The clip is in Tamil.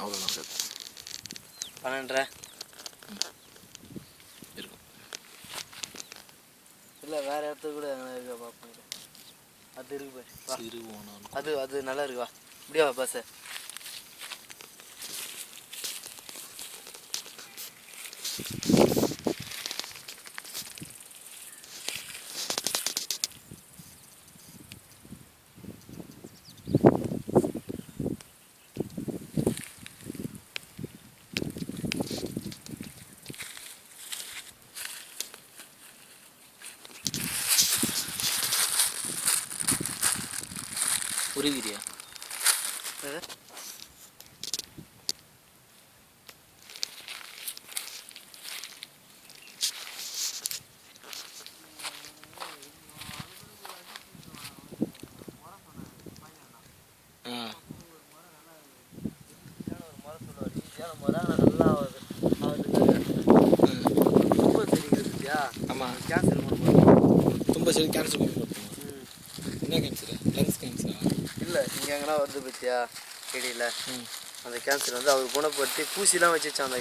அவ்வளோலாம் இருக்காது. 12.5 இருக்கும். இல்லை வேறு இடத்துக்கு கூட எங்கன்னா இருக்கா பார்ப்போம். அது இருக்கு வா. சிறுவோனான் அது நல்லா இருக்கு வா. இப்படியா பஸ்ஸு உருகிரியா? ஆமாம், தும்ப சரி கேன்சல் பண்ணி போட்டுருவோம். என்ன கேன்சரு? லங்ஸ் கேன்சரா? இல்லை இங்கே எங்கன்னா வருது பற்றியா செடியில் அந்த கேன்சர் வந்து அவர் குணப்படுத்தி பூசிலாம் வச்சுச்சான் அந்த